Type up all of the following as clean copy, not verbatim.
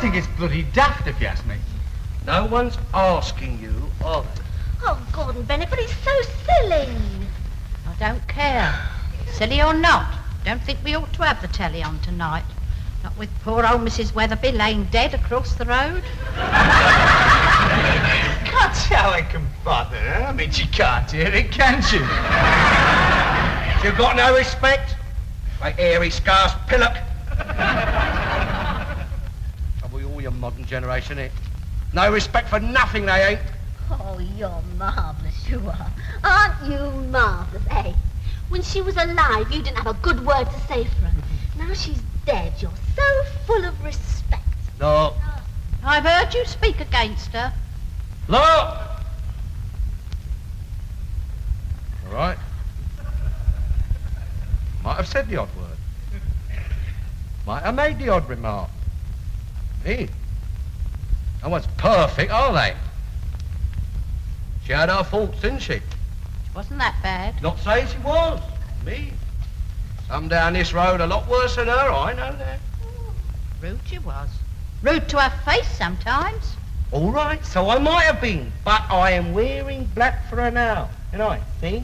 think it's bloody daft, if you ask me. No one's asking you, are they? Oh, Gordon Bennett, but he's so silly. I don't care. Silly or not, don't think we ought to have the telly on tonight. Not with poor old Mrs. Weatherby laying dead across the road. That's how I can bother her. I mean, she can't hear it, can she? You got no respect? Like hairy, scarce pillock. Are we all your modern generation, eh? No respect for nothing, they ain't. Oh, you're marvellous, you are. Aren't you marvellous, eh? When she was alive, you didn't have a good word to say for her. Now she's dead, you're so full of respect. Look. I've heard you speak against her. Look! All right. Might have said the odd word. Might have made the odd remark. Me? No one's perfect, are they? She had her faults, didn't she? She wasn't that bad. Not saying she was. Me. Some down this road a lot worse than her, I know that. Rude she was. Rude to her face sometimes. All right, so I might have been, but I am wearing black for her now, and I, see?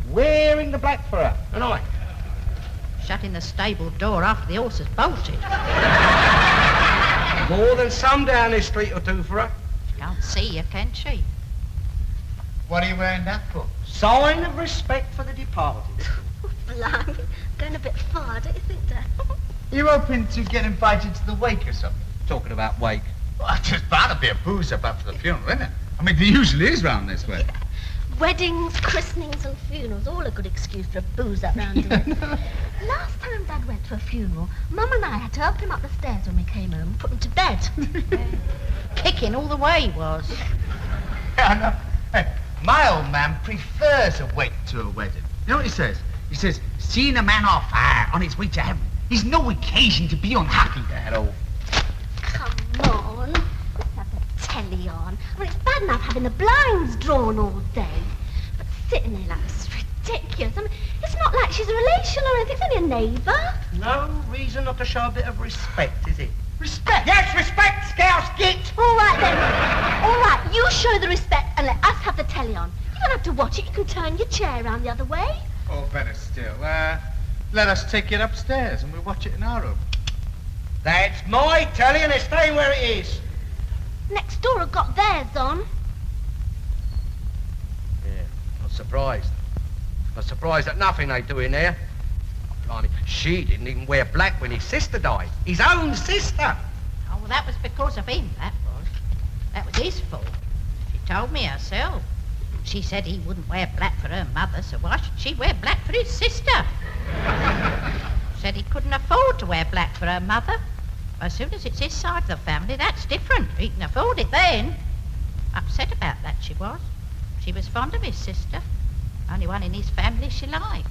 Wearing the black for her, and I. Shutting the stable door after the horse has bolted. More than some down this street or two for her. She can't see you, can she? What are you wearing that for? Sign of respect for the departed. Blimey, going a bit far, don't you think, Dad? You hoping to get invited to the wake or something? Talking about wake. Well, there's bound to be a booze up after the funeral, isn't it? I mean, there usually is round this way. Yeah. Weddings, christenings and funerals, all a good excuse for a booze up round here. Last time Dad went to a funeral, Mum and I had to help him up the stairs when we came home and put him to bed. Kicking all the way he was. Yeah, I know. Hey, my old man prefers a wake to a wedding. You know what he says? He says, seeing a man off fire on his way to heaven is no occasion to be unhappy. That old. Come on, let's have the telly on. I mean, it's bad enough having the blinds drawn all day. But sitting there like this is ridiculous. I mean, it's not like she's a relation or anything, it's only a neighbour. No reason not to show a bit of respect, is it? Respect? Yes, respect, Scouse Git! All right then. All right, you show the respect and let us have the telly on. You don't have to watch it, you can turn your chair around the other way. Or better still, let us take it upstairs and we'll watch it in our room. That's my telly and it's staying where it is. Next door have got theirs on. Yeah, not surprised. Not surprised at nothing they do in there. Blimey, she didn't even wear black when his sister died. His own sister. Oh, well, that was because of him, that was. That was his fault. She told me herself. She said he wouldn't wear black for her mother, so why should she wear black for his sister? Said he couldn't afford to wear black for her mother. As soon as it's his side of the family, that's different. He can afford it then. Upset about that, she was. She was fond of his sister. Only one in his family she liked.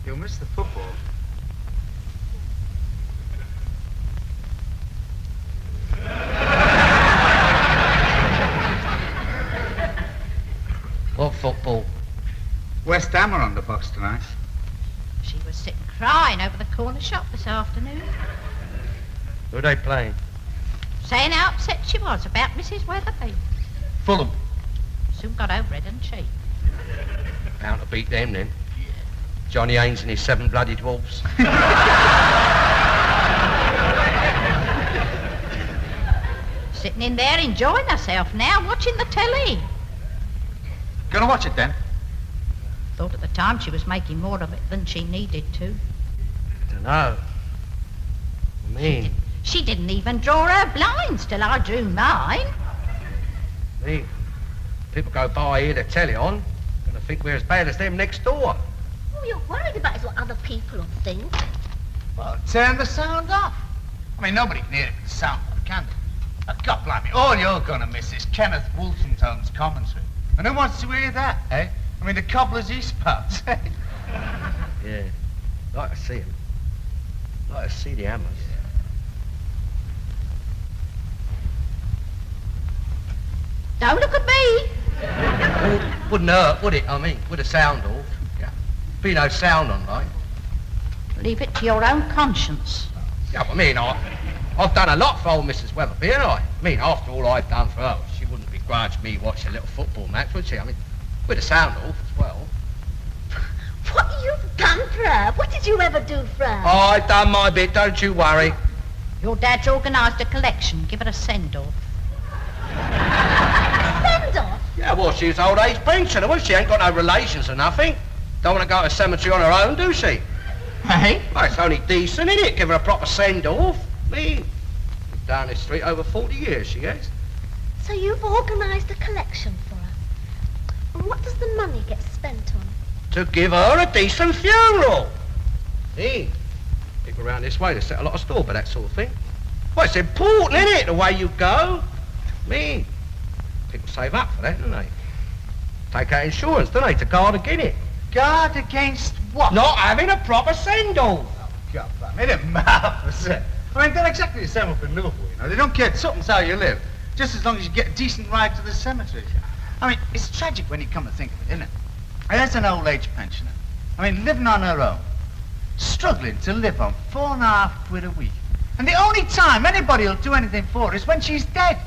You'll miss the football. What football? West Ham are on the box tonight. She was sitting crying over the corner shop this afternoon. Who are they playing? Saying how upset she was about Mrs. Weatherby. Fulham. Soon got over it, didn't she? Bound to beat them then. Johnny Haynes and his 7 bloody dwarfs. Sitting in there enjoying herself now, watching the telly. Gonna watch it then? Thought at the time she was making more of it than she needed to. Dunno. I mean, She didn't even draw her blinds till I drew mine. people go by here to telly on, gonna think we're as bad as them next door. All you're worried about is what other people will think. Well, turn the sound off. I mean, nobody can hear it with the sound off, can they? God blimey, all you're gonna miss is Kenneth Wolstenholme's commentary. And who wants to hear that, eh? I mean, the cobbler's East pubs, eh? Yeah, like to see them. Like to see the hammers. Don't look at me. Wouldn't hurt, would it? I mean, with a sound off. Yeah. Be no sound on, right? Leave it to your own conscience. Yeah, well, I mean, I've done a lot for old Mrs. Weatherby, haven't I? I mean, after all I've done for her, she wouldn't begrudge me watching a little football match, would she? I mean, with a sound off as well. What you've done for her? What did you ever do for her? Oh, I've done my bit, don't you worry. Your dad's organised a collection. Give her a send-off. Send off? Yeah, well, she's old age pensioner, well, she ain't got no relations or nothing. Don't want to go to a cemetery on her own, do she? Hey? Well, it's only decent, isn't it? Give her a proper send-off. Me, down this street over 40 years, she has. So you've organised a collection for her. And what does the money get spent on? To give her a decent funeral. Me, people around this way, they set a lot of store by that sort of thing. Well, it's important, isn't it, the way you go? Me, people save up for that, don't they? Take out insurance, don't they, to guard against it. Guard against what? Not having a proper send-off. God, I mean, marvellous. I mean, they're exactly the same up in Liverpool, you know. They don't care tuppence how you live, just as long as you get a decent ride to the cemetery. I mean, it's tragic when you come to think of it, isn't it? And that's an old age pensioner. I mean, living on her own, struggling to live on £4.50 a week. And the only time anybody will do anything for her is when she's dead.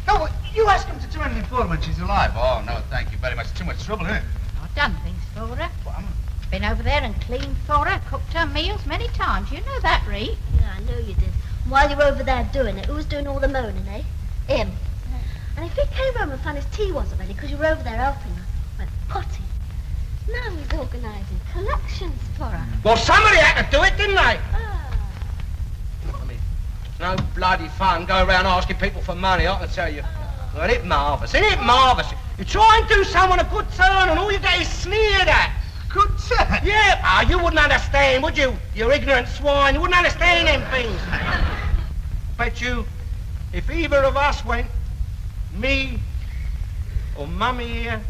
No, you ask them to do anything for her when she's alive. Oh, no, thank you very much. Too much trouble, isn't it? I've done things for her. Well, Been over there and cleaned for her, cooked her meals many times. You know that, Ree. Yeah, I know you did. While you were over there doing it, who was doing all the moaning, eh? Him. And if he came home and found his tea wasn't ready because you were over there helping her, went potty. Now he's organising collections for her. Well, somebody had to do it, didn't they? Ah. I mean, it's no bloody fun go around asking people for money, I can tell you. Well, isn't it marvellous? Isn't it marvellous? You try and do someone a good turn and all you get is sneered at. good turn. Yeah, you wouldn't understand, would you? You ignorant swine. You wouldn't understand them things. Bet you, if either of us went, me or Mummy here,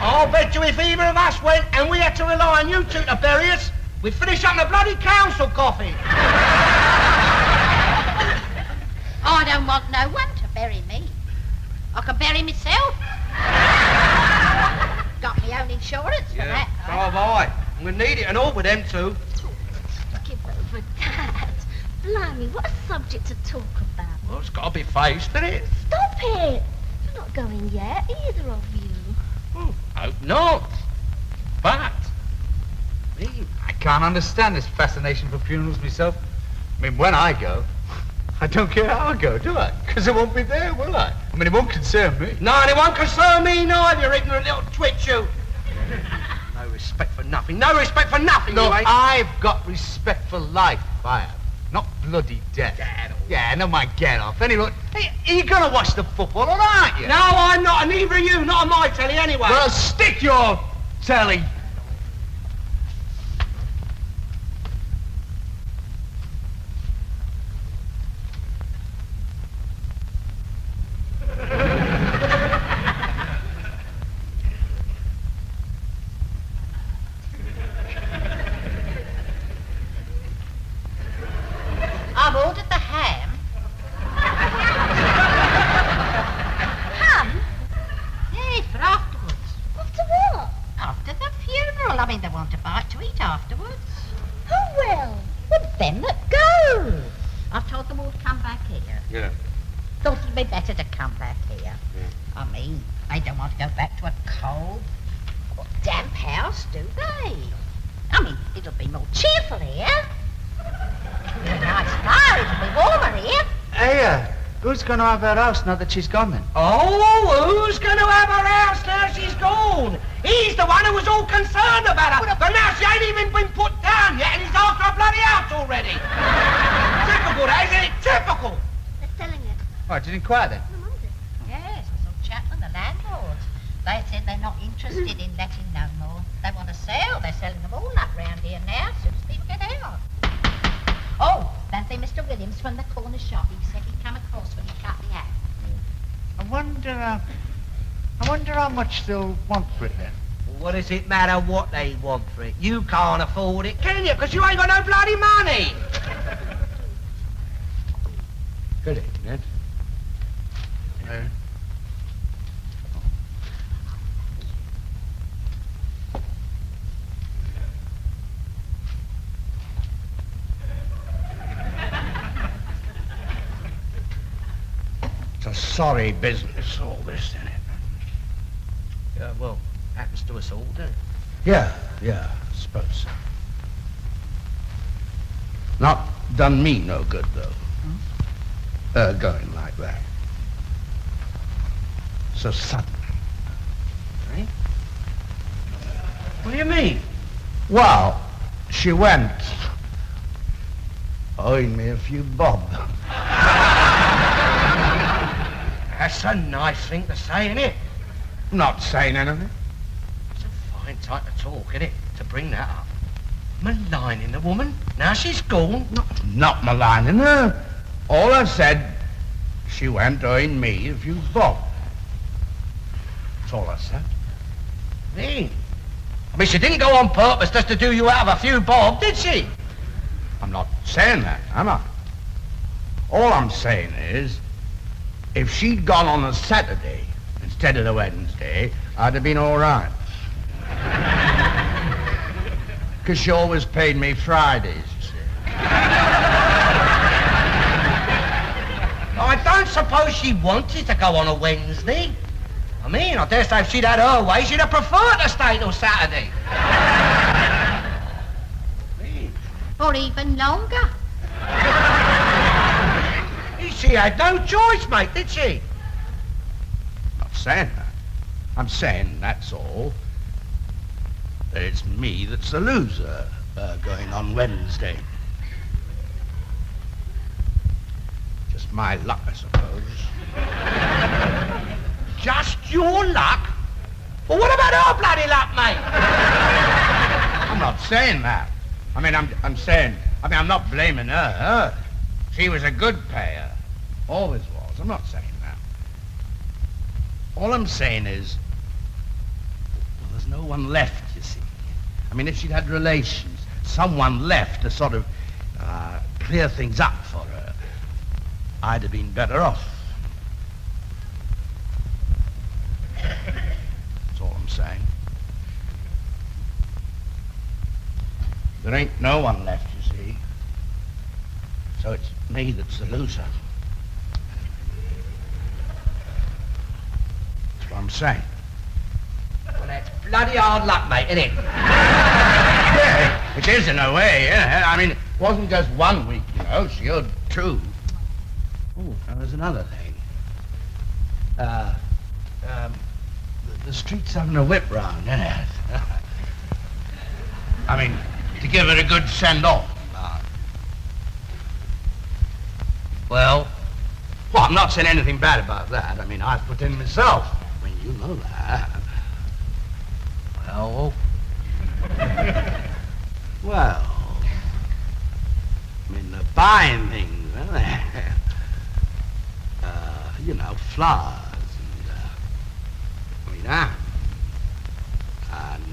I'll bet you if either of us went and we had to rely on you two to bury us, we'd finish up in a bloody council coffin. I don't want no one to bury me. I can bury myself. Got my own insurance for that. So have I. We need it and all with them two. Give over, Dad. Blimey, what a subject to talk about. Well, it's got to be faced, isn't it? Stop it. You're not going yet, either of you. Hope not. But, me, I can't understand this fascination for funerals myself. I mean, when I go, I don't care how I go, do I? Because I won't be there, will I? I mean, it won't concern me. no, and it won't concern me neither, you ignorant little twitch, you. No respect for nothing. No respect for nothing, No, you ain't. I've got respect for life, I have. Not bloody death. Get off. Yeah, no, my get off. Anyway, hey, are you going to watch the football, or aren't you? No, I'm not, and neither are you. Not on my telly, anyway. Well, stick your telly. I've ordered the ham. Ham? Yes, for afterwards. After what? After the funeral. I mean, they want a bite to eat afterwards. Who will? Well, them that go. I've told them all to come back here. Yeah. Thought it'd be better to come back here. I mean, they don't want to go back to a cold, damp house, do they? I mean, it'll be more cheerful here. It'll be a nice fire, it'll be warmer here. Hey, who's going to have her house now that she's gone then? Oh, who's going to have her house now she's gone? He's the one who was all concerned about her. But now she ain't even been put down yet, and he's after her bloody house already. Typical, that, isn't it? Typical. They're selling it. Right, did you inquire then? No, Mum did. Yes, I saw Chapman, the landlord. They said they're not interested in letting no more. They want to sell. They're selling them all up round here now, as soon as people get out. Oh, that's Mr. Williams from the corner shop. He said he'd come across when he cut the hat. I wonder how much they'll want for it then. Well, what does it matter what they want for it? You can't afford it, can you? Because you ain't got no bloody money. Good evening. sorry business, all this, isn't it? Yeah, well, happens to us all, doesn't it? Yeah, I suppose so. Not done me no good, though. Going like that. So sudden. Eh? What do you mean? Well, she went, owing me a few bob. That's a nice thing to say, isn't it? Not saying anything. It's a fine time to talk, isn't it? To bring that up. Maligning the woman. Now she's gone. Not maligning her. All I said, she went owing me a few bob. That's all I said. Me? I mean, she didn't go on purpose just to do you out of a few bob, did she? I'm not saying that, am I? All I'm saying is, if she'd gone on a Saturday instead of the Wednesday, I'd have been all right. Because she always paid me Fridays, you see. I don't suppose she wanted to go on a Wednesday. I mean, I dare say if she'd had her way, she'd have preferred to stay till Saturday. Or even longer. She had no choice, mate, did she? Not saying that. I'm saying, that's all, that it's me that's the loser going on Wednesday. Just my luck, I suppose. Just your luck? Well, what about her bloody luck, mate? I'm not saying that. I'm saying, I'm not blaming her. She was a good payer. Always was. I'm not saying that. All I'm saying is, well, there's no one left, you see. I mean, if she'd had relations, someone left to sort of clear things up for her, I'd have been better off. That's all I'm saying. There ain't no one left, you see. So it's me that's the loser. That's what I'm saying. Well, that's bloody hard luck, mate, isn't it? Yeah, it is in a way, yeah. I mean, it wasn't just 1 week, you know. She owed 2. Oh, and there's another thing. The street's having a whip round, isn't it? I mean, to give her a good send-off. Well, I'm not saying anything bad about that. I mean, I put in myself. I mean, you know that. Well, Well, I mean, they're buying things, aren't they? You know, flowers and, and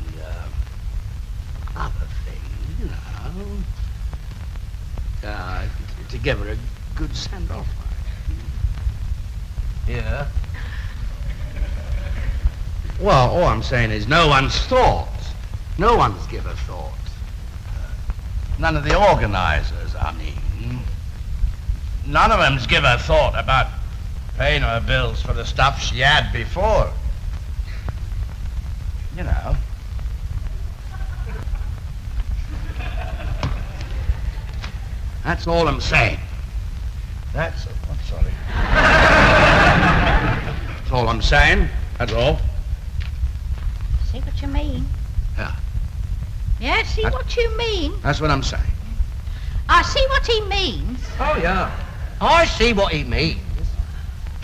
other things, you know, to give her a good send-off. yeah. Well, all I'm saying is no one's thought. No one's given thought. None of the organizers, I mean. None of them's given a thought about paying her bills for the stuff she had before. You know. That's all I'm saying. That's all. I'm sorry. That's all I'm saying. That's all. See what you mean? Yeah. Yeah, see what you mean? That's what I'm saying. I see what he means. Oh, yeah. I see what he means.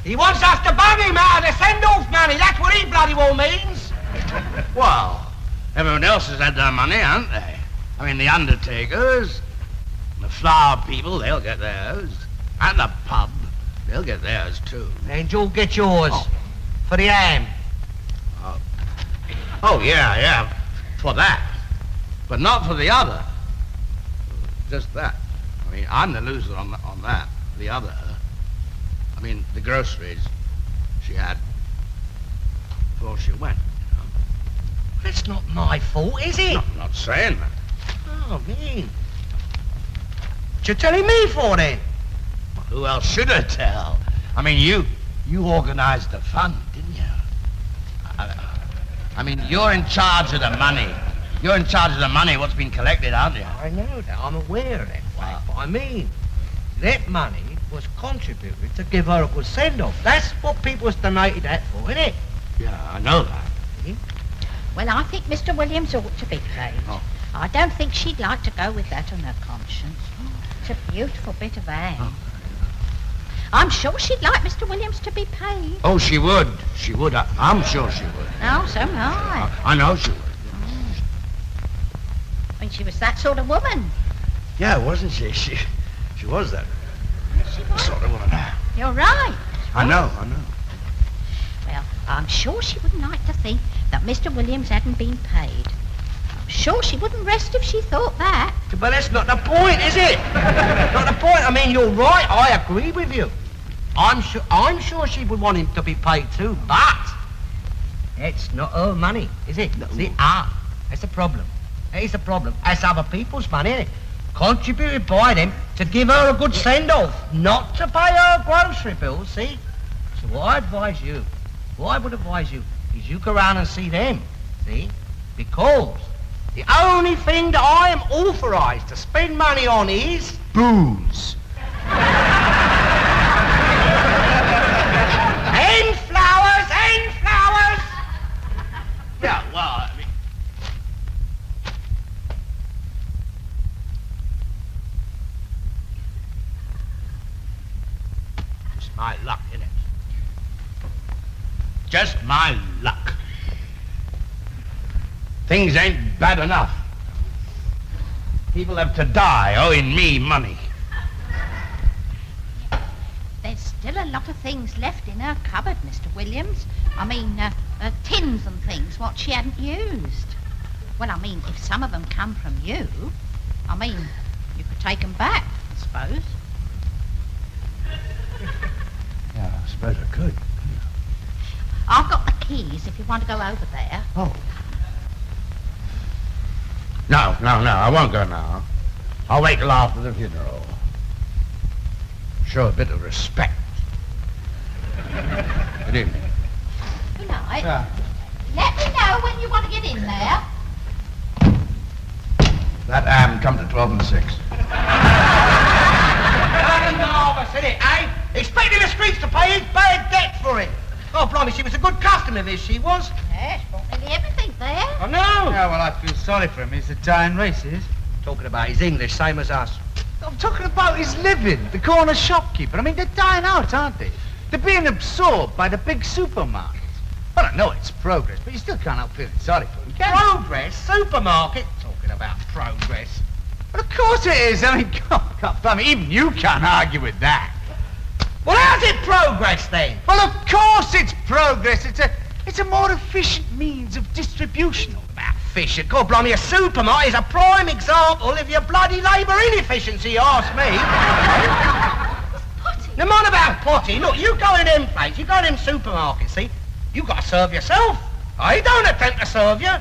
He wants us to bung him out of the send-off money. That's what he bloody well means. Well, everyone else has had their money, haven't they? I mean, the undertakers, the flower people, they'll get theirs. And the pub, they'll get theirs too. And you'll get yours for the ham. Oh, yeah, for that. But not for the other. Just that. I mean, I'm the loser on that. The other. I mean, the groceries she had before she went. You know? That's not my fault, is it? No, I'm not saying that. Oh, me. What you telling me for, then? Who else should I tell? I mean, you You organised the fund, didn't you? I mean, you're in charge of the money. You're in charge of the money what's been collected, aren't you? I know that. I'm aware of that fact. But I mean, that money was contributed to give her a good send-off. That's what people has donated that for, isn't it? Yeah, I know that. Well, I think Mr. Williams ought to be paid. Oh. I don't think she'd like to go with that on her conscience. It's a beautiful bit of hand. Oh. I'm sure she'd like Mr. Williams to be paid. Oh, she would. She would. I'm sure she would. Oh, so am I. I know she would. I mean, she was that sort of woman. Yeah, wasn't she? She was that She was. sort of woman. You're right. I know. Well, I'm sure she wouldn't like to think that Mr. Williams hadn't been paid. I'm sure she wouldn't rest if she thought that. But that's not the point, is it? Not the point. I mean, you're right. I agree with you. I'm sure she would want him to be paid too, but it's not her money, is it? See, that's the problem. That is the problem. That's other people's money, isn't it? Contributed by them to give her a good send-off, not to pay her grocery bills, see? So what I advise you, is you go round and see them, see? Because the only thing that I am authorised to spend money on is Booze. and flowers. Yeah, well, I mean... Just my luck, innit? Just my luck. Things ain't bad enough. People have to die owing me money. There's still a lot of things left in her cupboard, Mr. Williams. I mean, tins and things, what she hadn't used. Well, I mean, if some of them come from you, I mean, you could take them back, I suppose. Yeah, I suppose I could. I've got the keys if you want to go over there. Oh. No, I won't go now. I'll wait till after the funeral. Show a bit of respect. Good evening. Good night. Yeah. Let me know when you want to get in there. That come to 12 and 6. Marvellous, isn't it, eh? Expecting the streets to pay his bad debt for it. Oh, blimey, she was a good customer of his, she was. Yes, bought nearly everything there. I know. Yeah, well, I feel sorry for him. He's a dying racist. Talking about his English, same as us. I'm talking about his living, the corner shopkeeper. I mean, they're dying out, aren't they? They're being absorbed by the big supermarkets. Well, I know it's progress, but you still can't help feeling sorry for him, can you? Progress? Supermarket? Talking about progress. Well, of course it is. I mean, God, even you can't argue with that. Well, how's it progress, then? Well, of course it's progress. It's a more efficient means of distribution. About efficient. God, blimey, a supermarket is a prime example of your bloody labour inefficiency, you ask me. No mind about potty. Look, you go in them places, you go in them supermarkets, see? You got to serve yourself. I don't attempt to serve you.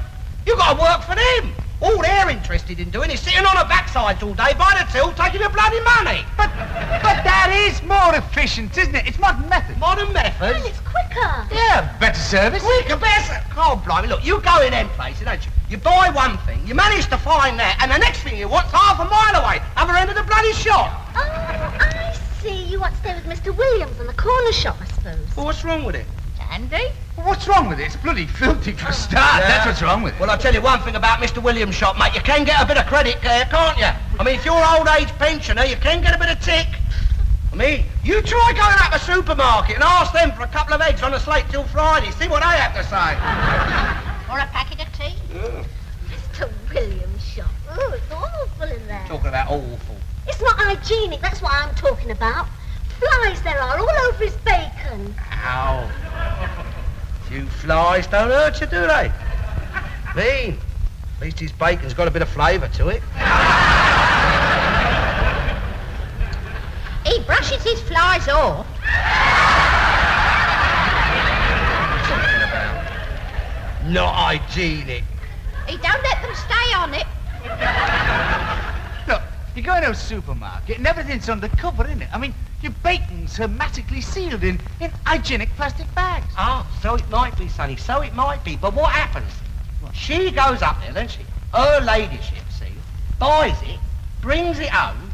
You got to work for them. All they're interested in doing is sitting on their backsides all day by the till taking your bloody money. But that is more efficient, isn't it? It's modern methods. Modern methods? And it's quicker. Yeah, better service. Quicker, better. God, blimey, look, you go in them places, don't you? You buy one thing, you manage to find that, and the next thing you want's half a mile away, other end of the bloody shop. Oh, I see. You want to stay with Mr. Williams in the corner shop, I suppose. Well, what's wrong with it? Andy? Well, what's wrong with it? It's bloody filthy for a start. Yeah. That's what's wrong with it. Well, I'll tell you one thing about Mr. Williams' shop, mate. You can get a bit of credit there, can't you? I mean, if you're an old age pensioner, you can get a bit of tick. I mean, you try going up the supermarket and ask them for a couple of eggs on a slate till Friday. See what they have to say. Or a packet of tea? Mr. Williams' shop. Oh, it's awful in there. Talking about awful. It's not hygienic, that's what I'm talking about. Flies there are all over his bacon. Ow. Few flies don't hurt you, do they? Mean. At least his bacon's got a bit of flavour to it. He brushes his flies off. Talking about not hygienic. He don't let them stay on it. You go into a supermarket and everything's undercover, isn't it? I mean, your bacon's hermetically sealed in hygienic plastic bags. Ah, so it might be, Sonny, so it might be. But what happens? She goes up there, doesn't she? Her ladyship, see, buys it, brings it home,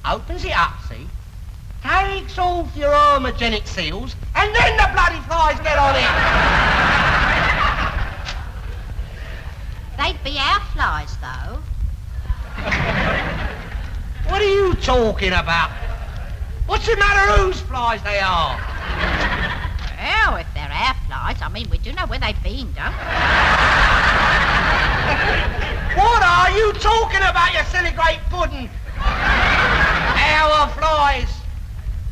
opens it up, see, takes off your hermogenic seals, and then the bloody flies get on it. They'd be our flies, though. What are you talking about? What's the matter whose flies they are? Well, if they're our flies, I mean, we do know where they've been, don't we? What are you talking about, you silly great pudding? Our flies.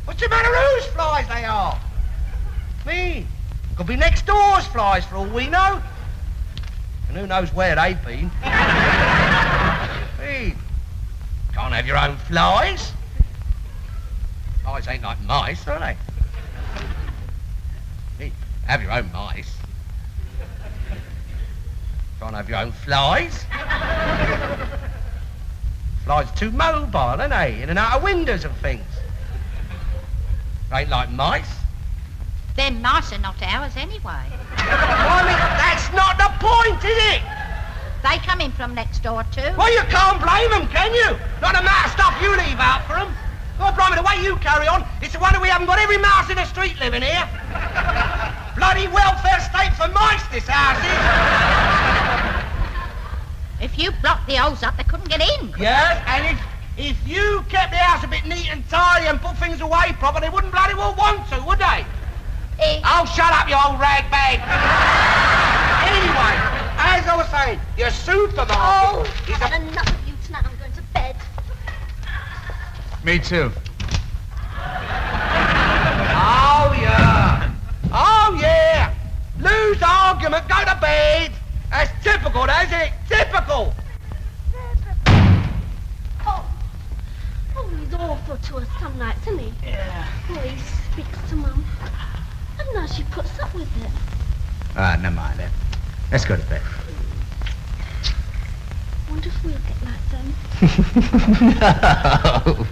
What's the matter whose flies they are? Me. Could be next door's flies for all we know. And who knows where they've been. Me. Can't have your own flies. Flies ain't like mice, are they? Me. Have your own mice. Can't have your own flies. Flies are too mobile, aren't they? In and out of windows and things. Ain't like mice. Them mice are not ours anyway. I mean, that's not the point, is it? They come in from next door too. Well, you can't blame them, can you? Not the amount of stuff you leave out for them. Oh, blimey, the way you carry on, it's a wonder we haven't got every mouse in the street living here. Bloody welfare state for mice, this house is. If you blocked the holes up, they couldn't get in. Yes, and if you kept the house a bit neat and tidy and put things away proper, they wouldn't bloody well want to, would they? Oh, shut up, you old ragbag. Anyway, as I was saying, your supermarket... Oh, I've had enough of you tonight. I'm going to bed. Me too. Oh, yeah. Oh, yeah. Lose argument, go to bed. That's typical, that's it. Typical. Oh, he's awful to us some nights, isn't he? Yeah. Oh, he speaks to Mum. And now she puts up with it. Ah, never mind then. Let's go to bed. I wonder if we'll get like them. No.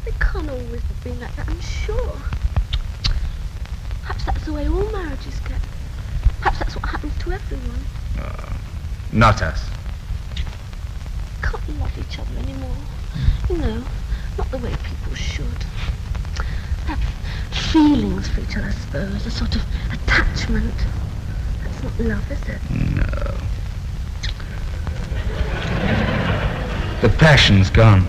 They can't always have been like that, I'm sure. Perhaps that's the way all marriages get. Perhaps that's what happens to everyone. Not us. Can't love each other anymore. You know, not the way people should. Have feelings for each other, I suppose, a sort of attachment. That's not love, is it? No. The passion's gone.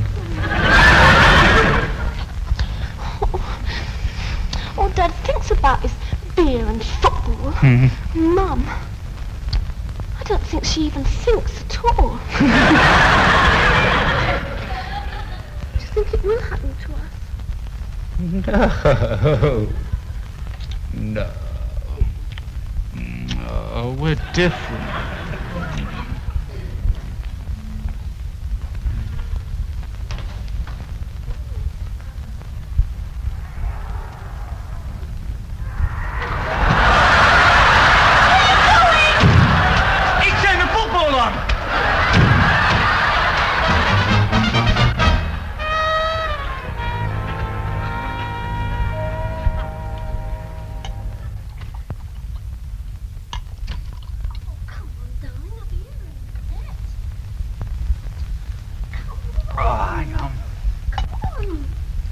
All Dad thinks about is beer and football. Mum, I don't think she even thinks at all. Do you think it will happen to us? No. No, we're different.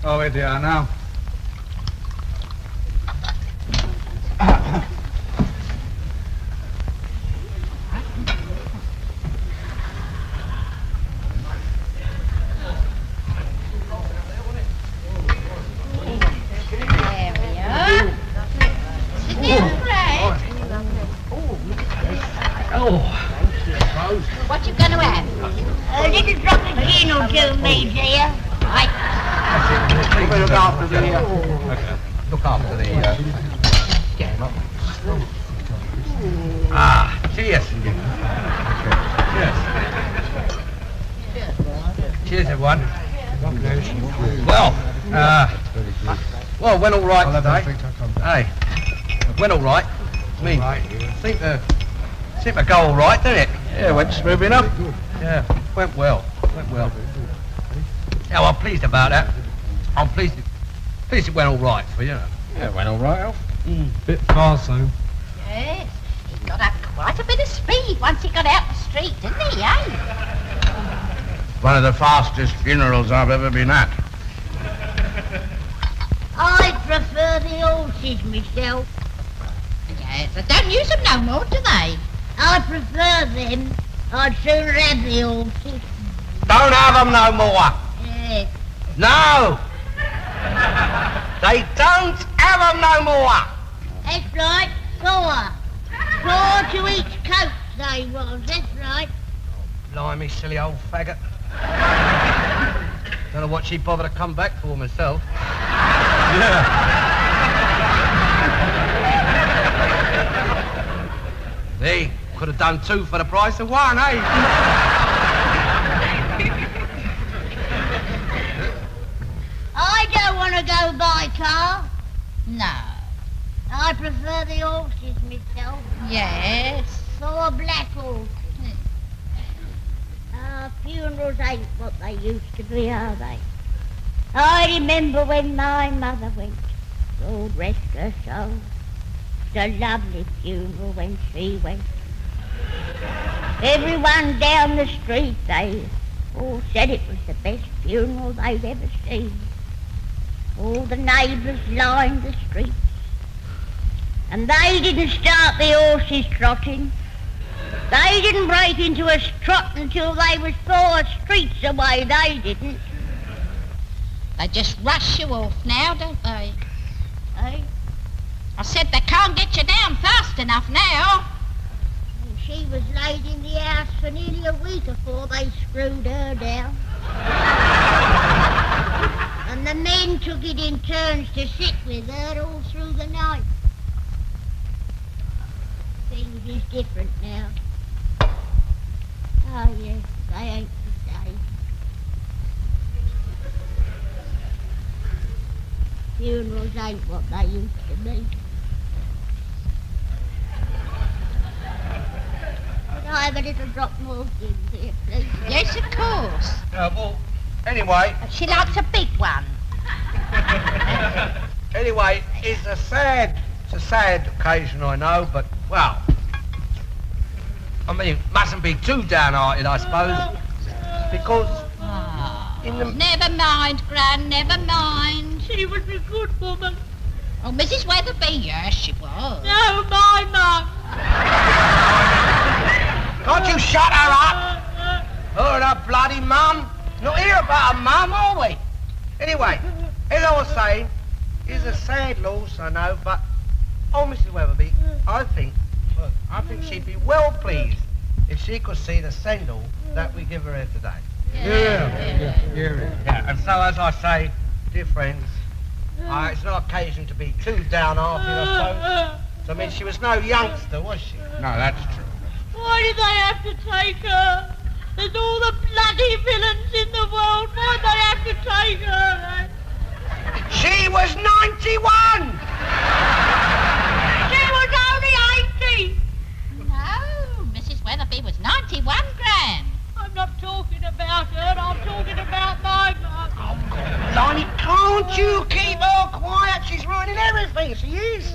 Oh, here they are now. What you gonna have? A little drop of gin will do me, dear. Right. Look after the... Look after the... Ah, cheers. Cheers, everyone. Well, it went all right today. Hey, it went all right. I mean, seemed to go all right, didn't it? Yeah, went smooth enough. Yeah, went well. Well, yeah, well, I'm pleased about that. I'm pleased it went all right for you. Yeah, it went all right, Alf. Bit fast, though. Yes, he got up quite a bit of speed once he got out the street, didn't he, eh? One of the fastest funerals I've ever been at. I prefer the horses myself. Yes, they don't use them no more, do they? I prefer them. I'd sooner have the horses. Don't have them no more. Yes. No! They don't have them no more. That's right. 4. 4 to each coach they was. That's right. Blimey, silly old faggot. Don't know what she'd bother to come back for myself. Yeah. They could have done 2 for the price of 1, eh? I don't want to go by car. No. I prefer the horses myself. Yes. 4 black horses. Funerals ain't what they used to be, are they? I remember when my mother went. Lord rest her soul. It was a lovely funeral when she went. Everyone down the street, they all said it was the best funeral they'd ever seen. All the neighbours lined the streets. And they didn't start the horses trotting. They didn't break into a trot until they was 4 streets away, they didn't. They just rush you off now, don't they? Eh? I said they can't get you down fast enough now. And she was laid in the house for nearly a week before they screwed her down. And the men took it in turns to sit with her all through the night. Things is different now. Oh, yes, they ain't the same. Funerals ain't what they used to be. Could I have a little drop more gin here, please? Yes, of course. Well, anyway, She likes a big one. it's a sad occasion, I know, but, well, I mean, mustn't be too downhearted, I suppose, because in the... Never mind, Gran, never mind. She was a good woman. Oh, Mrs. Weatherby, yes, she was. No, my mum. Can't you shut her up? Her and her bloody mum. Not hear about her mum, are we? Anyway, as I was saying, it's a sad loss, I know, but, oh, Mrs. Weatherby, I think she'd be well pleased if she could see the send-off that we give her here today. Yeah, and so, as I say, dear friends, it's no occasion to be too downhearted, I suppose. So, I mean, she was no youngster, was she? No, that's true. Why did they have to take her? There's all the bloody villains in the world. Why'd they have to take her? She was 91! She was only 80. No, Mrs. Weatherby was 91, Gran. I'm not talking about her. I'm talking about my mum. Oh, God, blimey, can't you keep her quiet? She's ruining everything, she is.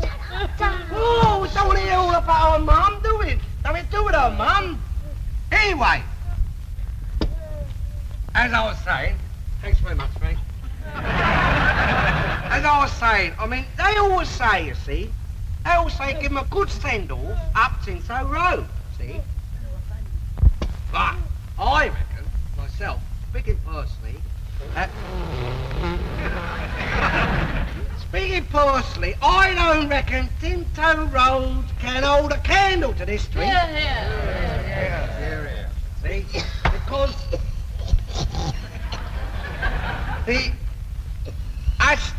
Oh, we don't want to hear all about her mum, do we? Nothing to do with her mum. Anyway, as I was saying, thanks very much, mate. As I was saying, I mean, they always say, you see, they always say give them a good send-off up Tinto Road, see? But I reckon, myself, speaking personally, I don't reckon Tinto Road can hold a candle to this street. Yeah. See? Because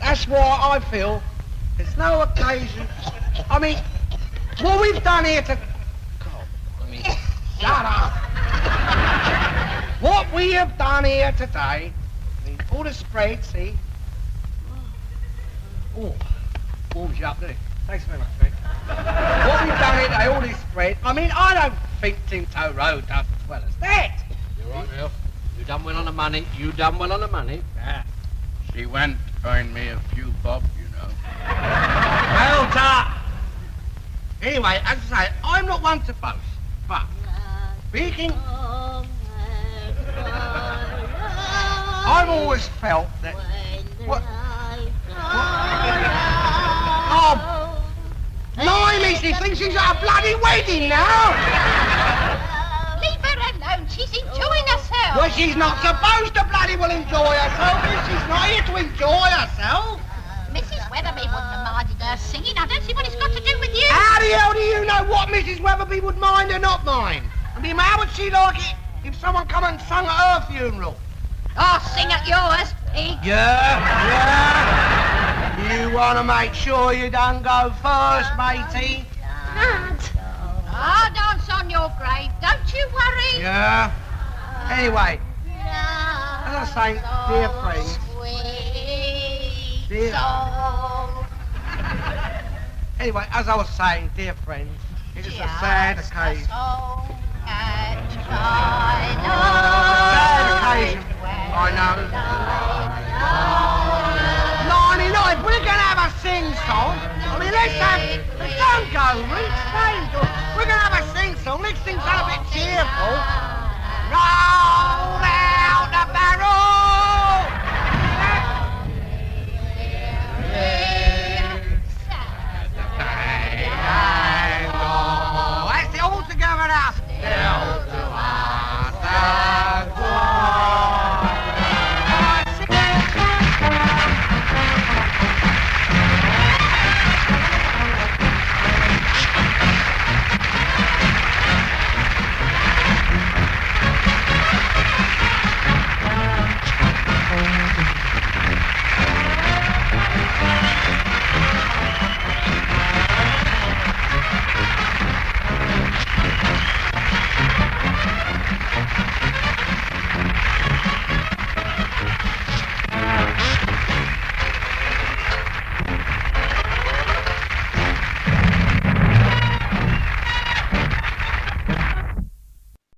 that's why I feel there's no occasion. I mean, what we've done here to... God, I mean, shut up. What we have done here today, I mean, all the spread, see? Oh, warms you up, doesn't it? Thanks very much, mate. What we've done here today, all this spread, I mean, I don't think Tinto Road does as well as that. You're right, Alf. You done well on the money. You done well on the money. Yeah. She went to earn me a few bob, you know. Hold up! Anyway, as I say, I'm not one to boast, but speaking, I've always felt that. What? Oh, blimey, she thinks she's at a bloody wedding now. Leave her alone. She's enjoying herself. Well, she's not supposed to bloody well enjoy herself. She's not here to enjoy herself. Mrs. Weatherby wouldn't have minded her singing. I don't see what it's got to do with you. How the hell do you know what Mrs. Weatherby would mind or not mind? I mean, how would she like it if someone come and sung at her funeral? I'll sing at yours, pig. Yeah. You want to make sure you don't go first, matey. Dad. I'll dance on your grave. Don't you worry. Yeah. Anyway, as I say, dear friends, dear... Anyway, as I was saying, dear friends, it is a sad occasion. Sad occasion, I know. 99, we're going to have a sing-song. I mean, don't go, Ruth, we're going to have a sing-song. Let's sing something a bit cheerful. Roll